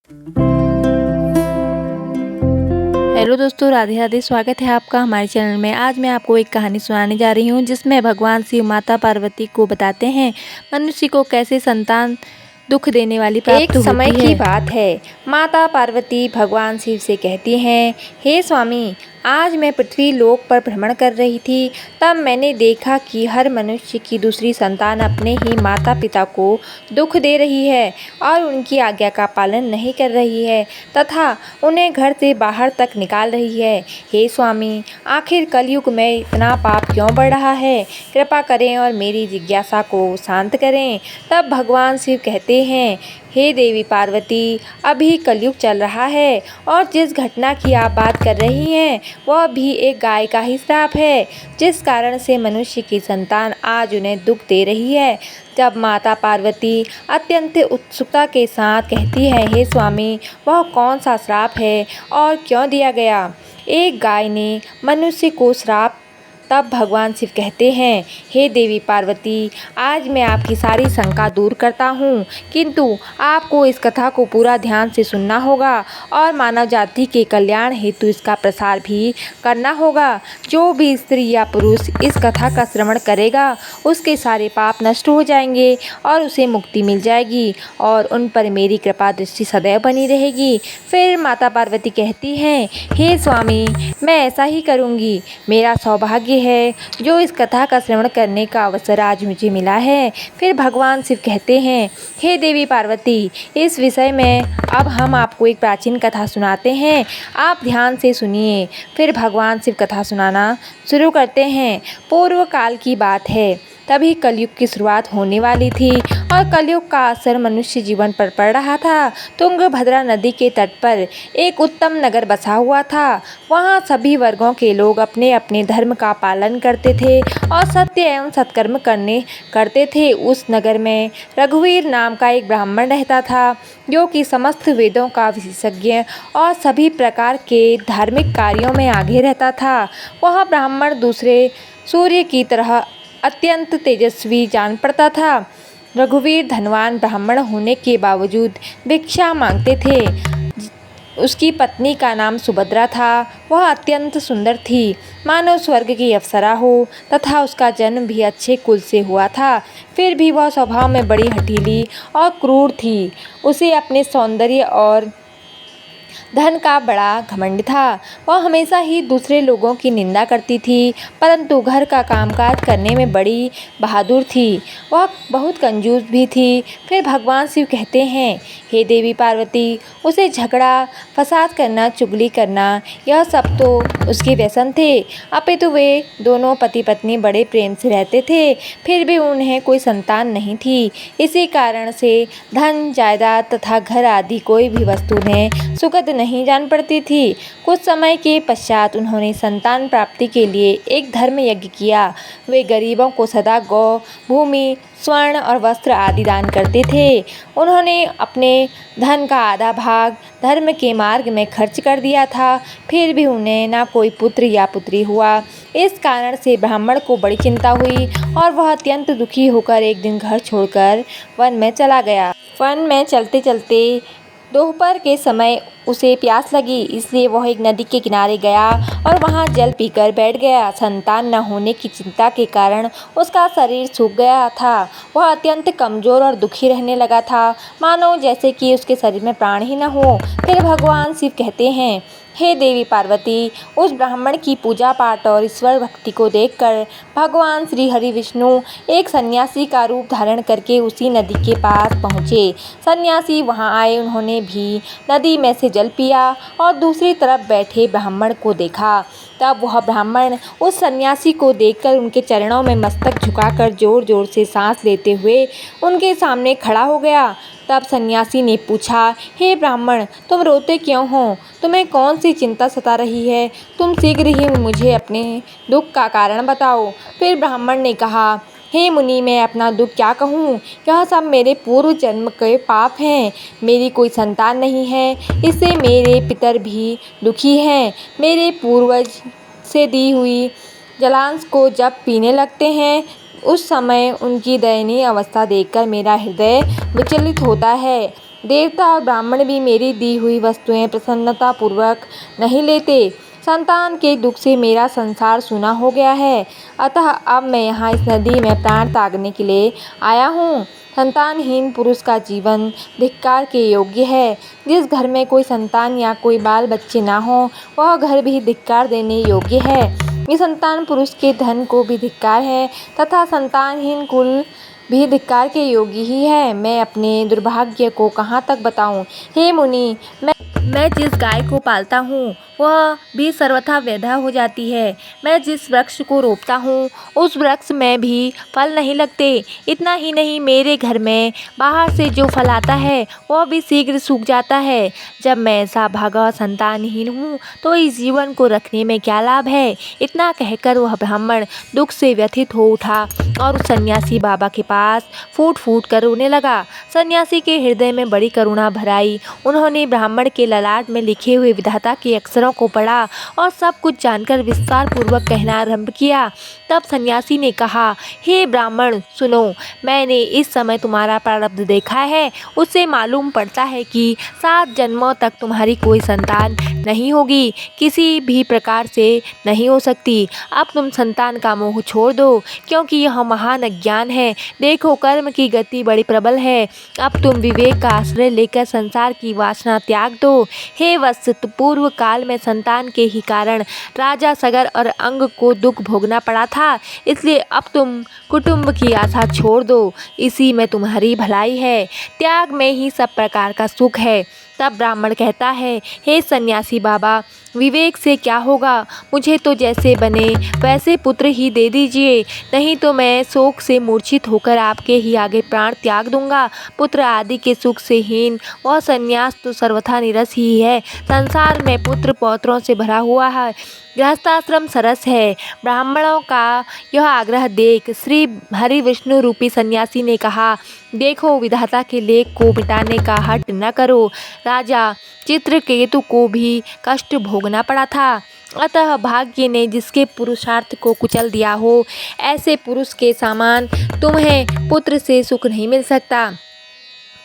Hello दोस्तों, राधे राधे। स्वागत है आपका हमारे चैनल में। आज मैं आपको एक कहानी सुनाने जा रही हूँ जिसमें भगवान शिव माता पार्वती को बताते हैं मनुष्य को कैसे संतान दुख देने वाली प्राप्त होती है। एक समय की बात है। माता पार्वती भगवान शिव से कहती हैं, हे स्वामी, आज मैं पृथ्वी लोक पर भ्रमण कर रही थी, तब मैंने देखा कि हर मनुष्य की दूसरी संतान अपने ही माता पिता को दुख दे रही है और उनकी आज्ञा का पालन नहीं कर रही है तथा उन्हें घर से बाहर तक निकाल रही है। हे स्वामी, आखिर कलयुग में इतना पाप क्यों बढ़ रहा है? कृपा करें और मेरी जिज्ञासा को शांत करें। तब भगवान शिव कहते हैं, हे देवी पार्वती, अभी कलयुग चल रहा है और जिस घटना की आप बात कर रही हैं वह भी एक गाय का ही श्राप है, जिस कारण से मनुष्य की संतान आज उन्हें दुख दे रही है। जब माता पार्वती अत्यंत उत्सुकता के साथ कहती है, हे स्वामी, वह कौन सा श्राप है और क्यों दिया गया? एक गाय ने मनुष्य को श्राप। तब भगवान शिव कहते हैं, हे देवी पार्वती, आज मैं आपकी सारी शंका दूर करता हूँ, किंतु आपको इस कथा को पूरा ध्यान से सुनना होगा और मानव जाति के कल्याण हेतु इसका प्रसार भी करना होगा। जो भी स्त्री या पुरुष इस कथा का श्रवण करेगा उसके सारे पाप नष्ट हो जाएंगे और उसे मुक्ति मिल जाएगी और उन पर मेरी कृपा दृष्टि सदैव बनी रहेगी। फिर माता पार्वती कहती हैं, हे स्वामी, मैं ऐसा ही करूँगी। मेरा सौभाग्य है जो इस कथा का श्रवण करने का अवसर आज मुझे मिला है। फिर भगवान शिव कहते हैं, हे देवी पार्वती, इस विषय में अब हम आपको एक प्राचीन कथा सुनाते हैं, आप ध्यान से सुनिए। फिर भगवान शिव कथा सुनाना शुरू करते हैं। पूर्व काल की बात है, तभी कलयुग की शुरुआत होने वाली थी और कलयुग का असर मनुष्य जीवन पर पड़ रहा था। तुंगभद्रा नदी के तट पर एक उत्तम नगर बसा हुआ था। वहाँ सभी वर्गों के लोग अपने अपने धर्म का पालन करते थे और सत्य एवं सत्कर्म करते थे। उस नगर में रघुवीर नाम का एक ब्राह्मण रहता था, जो कि समस्त वेदों का विशेषज्ञ और सभी प्रकार के धार्मिक कार्यों में आगे रहता था। वह ब्राह्मण दूसरे सूर्य की तरह अत्यंत तेजस्वी जान पड़ता था। रघुवीर धनवान ब्राह्मण होने के बावजूद भिक्षा मांगते थे। उसकी पत्नी का नाम सुभद्रा था। वह अत्यंत सुंदर थी, मानो स्वर्ग की अप्सरा हो, तथा उसका जन्म भी अच्छे कुल से हुआ था। फिर भी वह स्वभाव में बड़ी हठीली और क्रूर थी। उसे अपने सौंदर्य और धन का बड़ा घमंड था। वह हमेशा ही दूसरे लोगों की निंदा करती थी, परंतु घर का कामकाज करने में बड़ी बहादुर थी। वह बहुत कंजूस भी थी। फिर भगवान शिव कहते हैं, हे देवी पार्वती, उसे झगड़ा फसाद करना, चुगली करना, यह सब तो उसके व्यसन थे। अपितु वे दोनों पति पत्नी बड़े प्रेम से रहते थे, फिर भी उन्हें कोई संतान नहीं थी। इसी कारण से धन जायदाद तथा घर आदि कोई भी वस्तु उन्हें सुखद नहीं जान पड़ती थी। कुछ समय के पश्चात उन्होंने संतान प्राप्ति के लिए एक धर्म यज्ञ किया। वे गरीबों को सदा गौ, भूमि, स्वर्ण और वस्त्र आदि दान करते थे। उन्होंने अपने धन का आधा भाग धर्म के मार्ग में खर्च कर दिया था, फिर भी उन्हें ना कोई पुत्र या पुत्री हुआ। इस कारण से ब्राह्मण को बड़ी चिंता हुई और वह अत्यंत दुखी होकर एक दिन घर छोड़कर वन में चला गया। वन में चलते चलते दोपहर के समय उसे प्यास लगी, इसलिए वह एक नदी के किनारे गया और वहां जल पीकर बैठ गया। संतान न होने की चिंता के कारण उसका शरीर सूख गया था। वह अत्यंत कमजोर और दुखी रहने लगा था, मानो जैसे कि उसके शरीर में प्राण ही न हो। फिर भगवान शिव कहते हैं, हे देवी पार्वती, उस ब्राह्मण की पूजा पाठ और ईश्वर भक्ति को देखकर भगवान श्री हरि विष्णु एक सन्यासी का रूप धारण करके उसी नदी के पास पहुँचे। सन्यासी वहां आए। उन्होंने भी नदी में से जल पिया और दूसरी तरफ बैठे ब्राह्मण को देखा। तब वह ब्राह्मण उस सन्यासी को देखकर उनके चरणों में मस्तक झुकाकर जोर जोर से सांस लेते हुए उनके सामने खड़ा हो गया। तब सन्यासी ने पूछा, हे ब्राह्मण, तुम रोते क्यों हो? तुम्हें कौन सी चिंता सता रही है? तुम शीघ्र ही मुझे अपने दुख का कारण बताओ। फिर ब्राह्मण ने कहा, हे मुनि, मैं अपना दुख क्या कहूँ? यह सब मेरे पूर्व जन्म के पाप हैं। मेरी कोई संतान नहीं है, इससे मेरे पितर भी दुखी हैं। मेरे पूर्वज से दी हुई जलांश को जब पीने लगते हैं उस समय उनकी दयनीय अवस्था देखकर मेरा हृदय विचलित होता है। देवता और ब्राह्मण भी मेरी दी हुई वस्तुएं प्रसन्नतापूर्वक नहीं लेते। संतान के दुख से मेरा संसार सूना हो गया है, अतः अब मैं यहाँ इस नदी में प्राण त्यागने के लिए आया हूँ। संतानहीन पुरुष का जीवन धिक्कार के योग्य है। जिस घर में कोई संतान या कोई बाल बच्चे ना हो, वह घर भी धिक्कार देने योग्य है। निसंतान पुरुष के धन को भी धिक्कार है तथा संतानहीन कुल भी धिक्कार के योग्य ही है। मैं अपने दुर्भाग्य को कहाँ तक बताऊँ। हे मुनि, मैं जिस गाय को पालता हूँ वह भी सर्वथा व्यर्था हो जाती है। मैं जिस वृक्ष को रोपता हूँ उस वृक्ष में भी फल नहीं लगते। इतना ही नहीं, मेरे घर में बाहर से जो फल आता है वह भी शीघ्र सूख जाता है। जब मैं ऐसा भागा संतानहीन हूँ तो इस जीवन को रखने में क्या लाभ है। इतना कहकर वह ब्राह्मण दुख से व्यथित हो उठा और उस सन्यासी बाबा के पास फूट फूट कर रोने लगा। सन्यासी के हृदय में बड़ी करुणा भर आई। उन्होंने ब्राह्मण के ललाट में लिखे हुए विधाता के अक्षरों को पढ़ा और सब कुछ जानकर विस्तार पूर्वक कहना आरंभ किया। तब सन्यासी ने कहा, हे ब्राह्मण सुनो, मैंने इस समय तुम्हारा प्रारब्ध देखा है। उससे मालूम पड़ता है कि 7 जन्मों तक तुम्हारी कोई संतान नहीं होगी, किसी भी प्रकार से नहीं हो सकती। अब तुम संतान का मोह छोड़ दो, क्योंकि यह महान अज्ञान है। देखो, कर्म की गति बड़ी प्रबल है। अब तुम विवेक का आश्रय लेकर संसार की वासना त्याग दो। हे वत्स, पूर्व काल में संतान के ही कारण राजा सगर और अंग को दुख भोगना पड़ा था, इसलिए अब तुम कुटुंब की आशा छोड़ दो। इसी में तुम्हारी भलाई है। त्याग में ही सब प्रकार का सुख है। तब ब्राह्मण कहता है, हे सन्यासी बाबा, विवेक से क्या होगा। मुझे तो जैसे बने वैसे पुत्र ही दे दीजिए, नहीं तो मैं शोक से मूर्छित होकर आपके ही आगे प्राण त्याग दूंगा। पुत्र आदि के सुख से हीन वह सन्यास तो सर्वथा निरस ही है। संसार में पुत्र पौत्रों से भरा हुआ है, गृहस्थाश्रम सरस है। ब्राह्मणों का यह आग्रह देख श्री हरि विष्णु रूपी सन्यासी ने कहा, देखो, विधाता के लेख को मिटाने का हठ न करो। राजा चित्रकेतु को भी कष्ट भोगना पड़ा था, अतः भाग्य ने जिसके पुरुषार्थ को कुचल दिया हो, ऐसे पुरुष के समान तुम्हें पुत्र से सुख नहीं मिल सकता।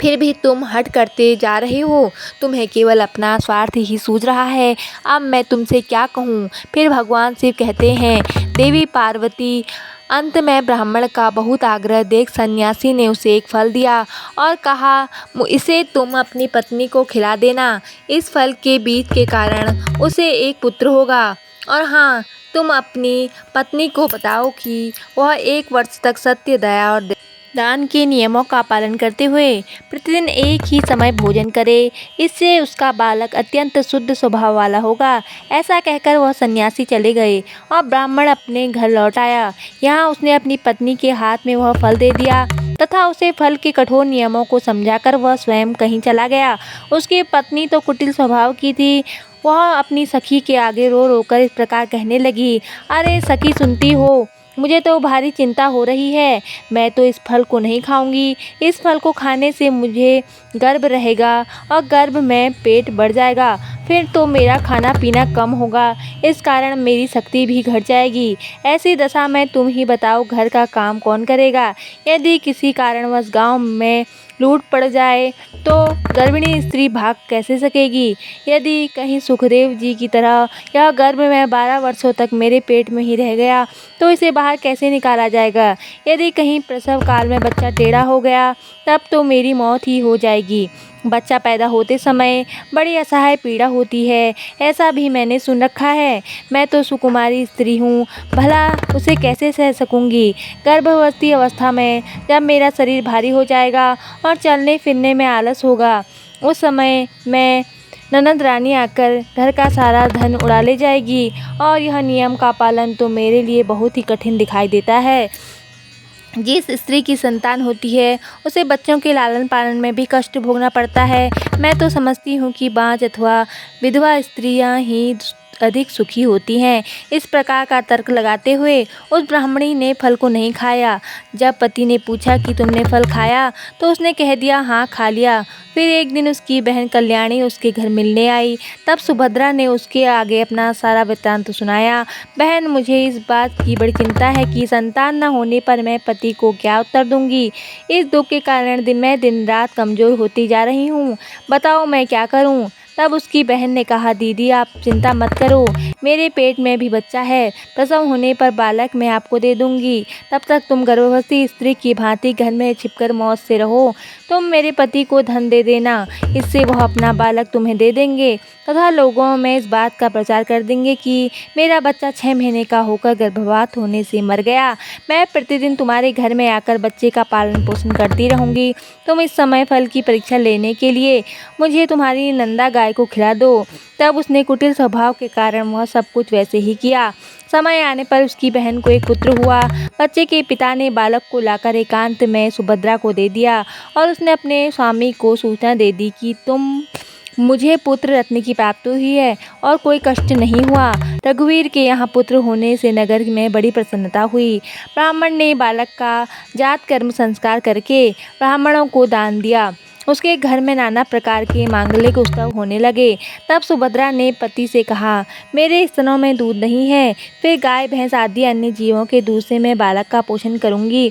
फिर भी तुम हट करते जा रहे हो। तुम्हें केवल अपना स्वार्थ ही सूझ रहा है। अब मैं तुमसे क्या कहूँ। फिर भगवान शिव कहते हैं, देवी पार्वती, अंत में ब्राह्मण का बहुत आग्रह देख सन्यासी ने उसे एक फल दिया और कहा, इसे तुम अपनी पत्नी को खिला देना। इस फल के बीज के कारण उसे एक पुत्र होगा। और हाँ, तुम अपनी पत्नी को बताओ कि वह 1 वर्ष तक सत्य, दया और दान के नियमों का पालन करते हुए प्रतिदिन एक ही समय भोजन करे। इससे उसका बालक अत्यंत शुद्ध स्वभाव वाला होगा। ऐसा कहकर वह सन्यासी चले गए और ब्राह्मण अपने घर लौट आया। यहाँ उसने अपनी पत्नी के हाथ में वह फल दे दिया तथा उसे फल के कठोर नियमों को समझाकर वह स्वयं कहीं चला गया। उसकी पत्नी तो कुटिल स्वभाव की थी। वह अपनी सखी के आगे रो रो कर इस प्रकार कहने लगी, अरे सखी, सुनती हो, मुझे तो भारी चिंता हो रही है। मैं तो इस फल को नहीं खाऊंगी। इस फल को खाने से मुझे गर्भ रहेगा और गर्भ में पेट बढ़ जाएगा। फिर तो मेरा खाना पीना कम होगा, इस कारण मेरी शक्ति भी घट जाएगी। ऐसी दशा में तुम ही बताओ, घर का काम कौन करेगा। यदि किसी कारणवश गांव में लूट पड़ जाए तो गर्भिणी स्त्री भाग कैसे सकेगी। यदि कहीं सुखदेव जी की तरह यह गर्भ में 12 वर्षों तक मेरे पेट में ही रह गया तो इसे बाहर कैसे निकाला जाएगा। यदि कहीं प्रसव काल में बच्चा टेढ़ा हो गया तब तो मेरी मौत ही हो जाएगी। बच्चा पैदा होते समय बड़ी असहाय पीड़ा होती है, ऐसा भी मैंने सुन रखा है। मैं तो सुकुमारी स्त्री हूँ, भला उसे कैसे सह सकूँगी। गर्भवती अवस्था में जब मेरा शरीर भारी हो जाएगा और चलने फिरने में आलस होगा, उस समय मैं ननद रानी आकर घर का सारा धन उड़ा ले जाएगी और यह नियम का पालन तो मेरे लिए बहुत ही कठिन दिखाई देता है। जिस स्त्री की संतान होती है उसे बच्चों के लालन पालन में भी कष्ट भोगना पड़ता है। मैं तो समझती हूँ कि बाँझ अथवा विधवा स्त्रियाँ ही अधिक सुखी होती हैं। इस प्रकार का तर्क लगाते हुए उस ब्राह्मणी ने फल को नहीं खाया। जब पति ने पूछा कि तुमने फल खाया, तो उसने कह दिया हाँ खा लिया। फिर एक दिन उसकी बहन कल्याणी उसके घर मिलने आई। तब सुभद्रा ने उसके आगे अपना सारा वृत्तांत सुनाया। बहन, मुझे इस बात की बड़ी चिंता है कि संतान न होने पर मैं पति को क्या उत्तर दूंगी। इस दुख के कारण मैं दिन रात कमजोर होती जा रही हूँ। बताओ मैं क्या करूँ। तब उसकी बहन ने कहा, दीदी आप चिंता मत करो, मेरे पेट में भी बच्चा है। प्रसव होने पर बालक मैं आपको दे दूंगी। तब तक तुम गर्भवती स्त्री की भांति घर में छिपकर मौज से रहो। तुम मेरे पति को धन दे देना, इससे वह अपना बालक तुम्हें दे देंगे तथा लोगों में इस बात का प्रचार कर देंगे कि मेरा बच्चा 6 महीने का होकर गर्भपात होने से मर गया। मैं प्रतिदिन तुम्हारे घर में आकर बच्चे का पालन पोषण करती रहूंगी। तुम इस समय फल की परीक्षा लेने के लिए मुझे तुम्हारी नंदा गाय को खिला दो। तब उसने कुटिल स्वभाव के कारण वह सब कुछ वैसे ही किया। समय आने पर उसकी बहन को एक पुत्र हुआ। बच्चे के पिता ने बालक को लाकर एकांत में सुभद्रा को दे दिया और उसने अपने स्वामी को सूचना दे दी कि मुझे पुत्र रत्न की प्राप्ति हुई है और कोई कष्ट नहीं हुआ। रघुवीर के यहाँ पुत्र होने से नगर में बड़ी प्रसन्नता हुई। ब्राह्मण ने बालक का जात कर्म संस्कार करके ब्राह्मणों को दान दिया। उसके घर में नाना प्रकार के मांगलिक उत्सव होने लगे। तब सुभद्रा ने पति से कहा, मेरे स्तनों में दूध नहीं है, फिर गाय भैंस आदि अन्य जीवों के दूध से मैं बालक का पोषण करूंगी।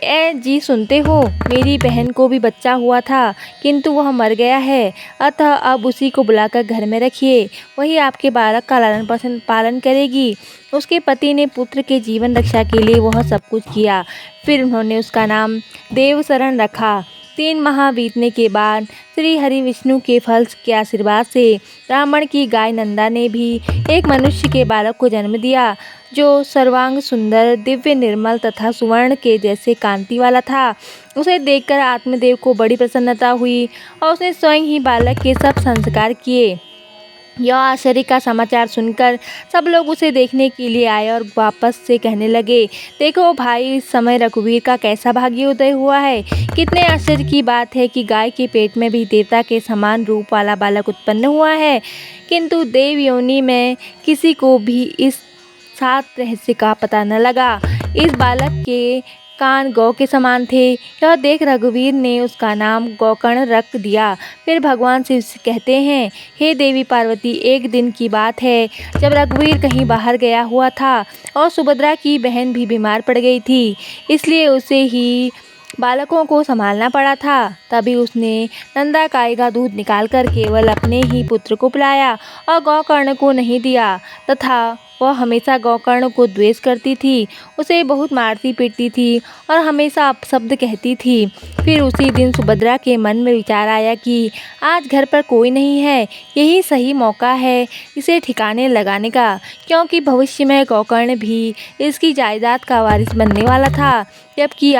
जी सुनते हो, मेरी बहन को भी बच्चा हुआ था किंतु वह मर गया है, अतः अब उसी को बुलाकर घर में रखिए, वही आपके बालक का लालन पालन करेगी। उसके पति ने पुत्र के जीवन रक्षा के लिए वह सब कुछ किया। फिर उन्होंने उसका नाम देवशरण रखा। 3 माह बीतने के बाद श्री हरि विष्णु के फल के आशीर्वाद से ब्राह्मण की गाय नंदा ने भी एक मनुष्य के बालक को जन्म दिया, जो सर्वांग सुंदर, दिव्य, निर्मल तथा सुवर्ण के जैसे कांति वाला था। उसे देखकर आत्मदेव को बड़ी प्रसन्नता हुई और उसने स्वयं ही बालक के सब संस्कार किए। यह आश्चर्य का समाचार सुनकर सब लोग उसे देखने के लिए आए और वापस से कहने लगे, देखो भाई, इस समय रघुवीर का कैसा भाग्योदय हुआ है। कितने आश्चर्य की बात है कि गाय के पेट में भी देवता के समान रूप वाला बालक उत्पन्न हुआ है, किंतु देव योनि में किसी को भी इस 7 रहस्य का पता न लगा। इस बालक के कान गौ के समान थे। यह देख रघुवीर ने उसका नाम गोकर्ण रख दिया। फिर भगवान शिव कहते हैं, हे देवी पार्वती, एक दिन की बात है जब रघुवीर कहीं बाहर गया हुआ था और सुभद्रा की बहन भी बीमार पड़ गई थी, इसलिए उसे ही बालकों को संभालना पड़ा था। तभी उसने नंदा गाय का दूध निकालकर केवल अपने ही पुत्र को पिलाया और गोकर्ण को नहीं दिया, तथा वह हमेशा गोकर्ण को द्वेष करती थी, उसे बहुत मारती पीटती थी और हमेशा अपशब्द कहती थी। फिर उसी दिन सुभद्रा के मन में विचार आया कि आज घर पर कोई नहीं है, यही सही मौका है इसे ठिकाने लगाने का, क्योंकि भविष्य में गोकर्ण भी इसकी जायदाद का वारिस बनने वाला था, जबकि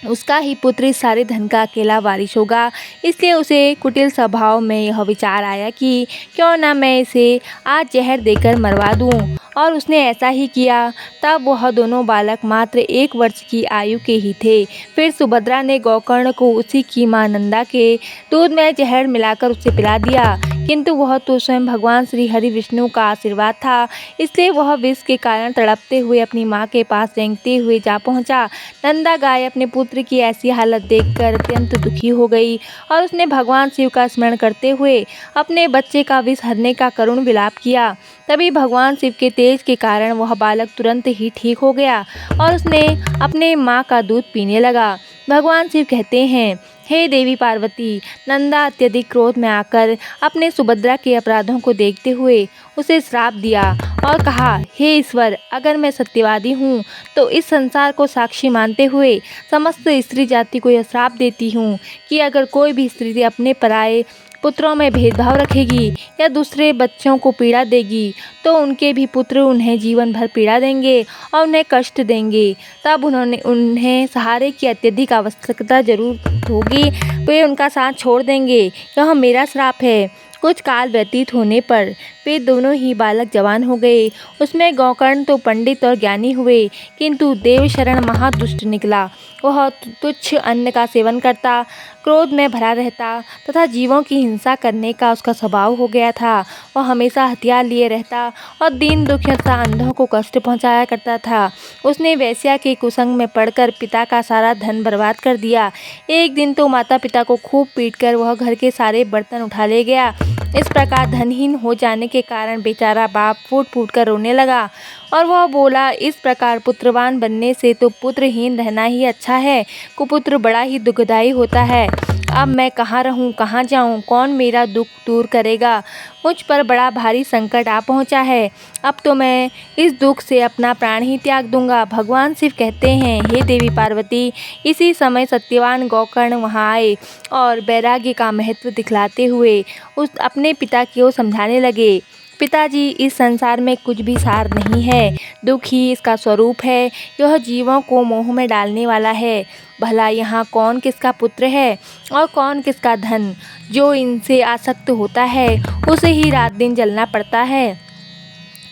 उसका ही पुत्र इस सारे धन का अकेला वारिस होगा। इसलिए उसे कुटिल स्वभाव में यह विचार आया कि क्यों ना मैं इसे आज जहर देकर मरवा दूं, और उसने ऐसा ही किया। तब वह दोनों बालक मात्र 1 वर्ष की आयु के ही थे। फिर सुभद्रा ने गोकर्ण को उसी की मां नंदा के दूध में जहर मिलाकर उसे पिला दिया, किंतु वह तो स्वयं भगवान श्री हरि विष्णु का आशीर्वाद था, इसलिए वह विष के कारण तड़पते हुए अपनी माँ के पास रेंगते हुए जा पहुँचा। नंदा गाय अपने पुत्र की ऐसी हालत देखकर अत्यंत दुखी हो गई और उसने भगवान शिव का स्मरण करते हुए अपने बच्चे का विष हरने का करुण विलाप किया। तभी भगवान शिव के तेज के कारण वह बालक तुरंत ही ठीक हो गया और उसने अपने माँ का दूध पीने लगा। भगवान शिव कहते हैं, हे देवी पार्वती, नंदा अत्यधिक क्रोध में आकर अपने सुभद्रा के अपराधों को देखते हुए उसे श्राप दिया और कहा, हे ईश्वर, अगर मैं सत्यवादी हूँ तो इस संसार को साक्षी मानते हुए समस्त स्त्री जाति को यह श्राप देती हूँ कि अगर कोई भी स्त्री अपने पराये पुत्रों में भेदभाव रखेगी या दूसरे बच्चों को पीड़ा देगी तो उनके भी पुत्र उन्हें जीवन भर पीड़ा देंगे और उन्हें कष्ट देंगे। तब उन्हें सहारे की अत्यधिक आवश्यकता जरूर होगी, वे उनका साथ छोड़ देंगे। यह मेरा श्राप है। कुछ काल व्यतीत होने पर वे दोनों ही बालक जवान हो गए। उसमें गोकर्ण तो पंडित और ज्ञानी हुए, किंतु देवशरण महादुष्ट निकला। वह तुच्छ अन्न का सेवन करता, क्रोध में भरा रहता तथा जीवों की हिंसा करने का उसका स्वभाव हो गया था। वह हमेशा हथियार लिए रहता और दीन दुखियों तथा अंधों को कष्ट पहुंचाया करता था। उसने वेश्या के कुसंग में पड़कर पिता का सारा धन बर्बाद कर दिया। एक दिन तो माता पिता को खूब पीटकर वह घर के सारे बर्तन उठा ले गया। इस प्रकार धनहीन हो जाने के कारण बेचारा बाप फूट फूट कर रोने लगा और वह बोला, इस प्रकार पुत्रवान बनने से तो पुत्रहीन रहना ही अच्छा है। कुपुत्र बड़ा ही दुखदायी होता है। अब मैं कहाँ रहूं, कहाँ जाऊं, कौन मेरा दुख दूर करेगा। मुझ पर बड़ा भारी संकट आ पहुंचा है। अब तो मैं इस दुख से अपना प्राण ही त्याग दूंगा। भगवान शिव कहते हैं, हे देवी पार्वती। इसी समय सत्यवान गोकर्ण वहां आए और वैराग्य का महत्व दिखलाते हुए उस अपने पिता को समझाने लगे। पिताजी, इस संसार में कुछ भी सार नहीं है। दुख ही इसका स्वरूप है। यह जीवों को मोह में डालने वाला है। भला यहाँ कौन किसका पुत्र है और कौन किसका धन। जो इनसे आसक्त होता है उसे ही रात दिन जलना पड़ता है।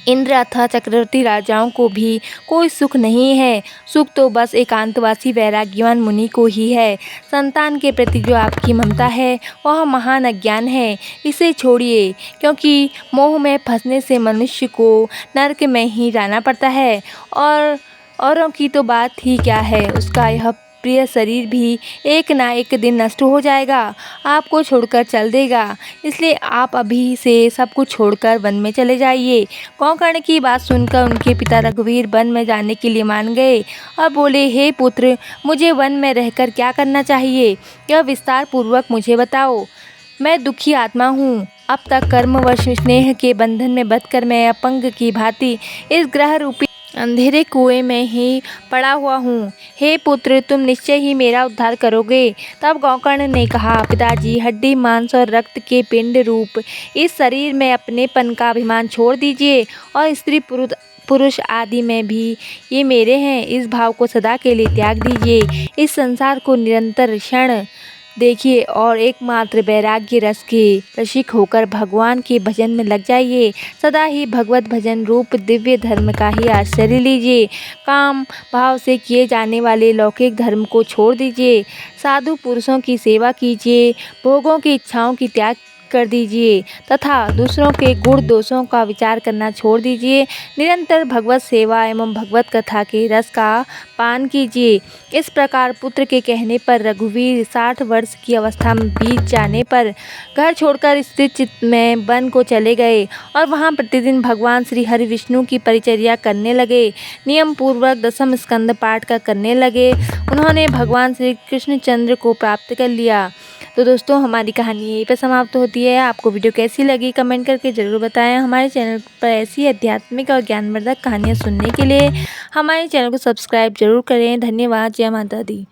इंद्र अथवा चक्रवर्ती राजाओं को भी कोई सुख नहीं है। सुख तो बस एकांतवासी वैराग्यवान मुनि को ही है। संतान के प्रति जो आपकी ममता है वह महान अज्ञान है। इसे छोड़िए, क्योंकि मोह में फंसने से मनुष्य को नरक में ही जाना पड़ता है और औरों की तो बात ही क्या है। उसका यह प्रिय शरीर भी एक ना एक दिन नष्ट हो जाएगा, आपको छोड़कर चल देगा। इसलिए आप अभी से सब कुछ छोड़कर वन में चले जाइए। गोकर्ण की बात सुनकर उनके पिता रघुवीर वन में जाने के लिए मान गए और बोले, हे पुत्र, मुझे वन में रहकर क्या करना चाहिए, यह विस्तार पूर्वक मुझे बताओ। मैं दुखी आत्मा हूँ। अब तक कर्मवश स्नेह के बंधन में बंधकर मैं अपंग की भांति इस ग्रह रूपी अंधेरे कुएं में ही पड़ा हुआ हूँ। हे पुत्र, तुम निश्चय ही मेरा उद्धार करोगे। तब गोकर्ण ने कहा, पिताजी, हड्डी मांस और रक्त के पिंड रूप इस शरीर में अपनेपन का अभिमान छोड़ दीजिए और स्त्री पुरुष आदि में भी ये मेरे हैं, इस भाव को सदा के लिए त्याग दीजिए। इस संसार को निरंतर क्षण देखिए और एकमात्र वैराग्य रस के रसिक होकर भगवान के भजन में लग जाइए। सदा ही भगवत भजन रूप दिव्य धर्म का ही आश्रय लीजिए। काम भाव से किए जाने वाले लौकिक धर्म को छोड़ दीजिए। साधु पुरुषों की सेवा कीजिए। भोगों की इच्छाओं की त्याग कर दीजिए तथा दूसरों के गुण दोषों का विचार करना छोड़ दीजिए। निरंतर भगवत सेवा एवं भगवत कथा के रस का पान कीजिए। इस प्रकार पुत्र के कहने पर रघुवीर 60 वर्ष की अवस्था में बीत जाने पर घर छोड़कर स्थिर चित्त में वन को चले गए और वहां प्रतिदिन भगवान श्री हरि विष्णु की परिचर्या करने लगे। नियम पूर्वक दशम स्कंद पाठ का करने लगे। उन्होंने भगवान श्री कृष्णचंद्र को प्राप्त कर लिया। तो दोस्तों, हमारी कहानी यहीं पर समाप्त होती है। आपको वीडियो कैसी लगी कमेंट करके ज़रूर बताएं। हमारे चैनल पर ऐसी आध्यात्मिक और ज्ञानवर्धक कहानियाँ सुनने के लिए हमारे चैनल को सब्सक्राइब जरूर करें। धन्यवाद। जय माता दी।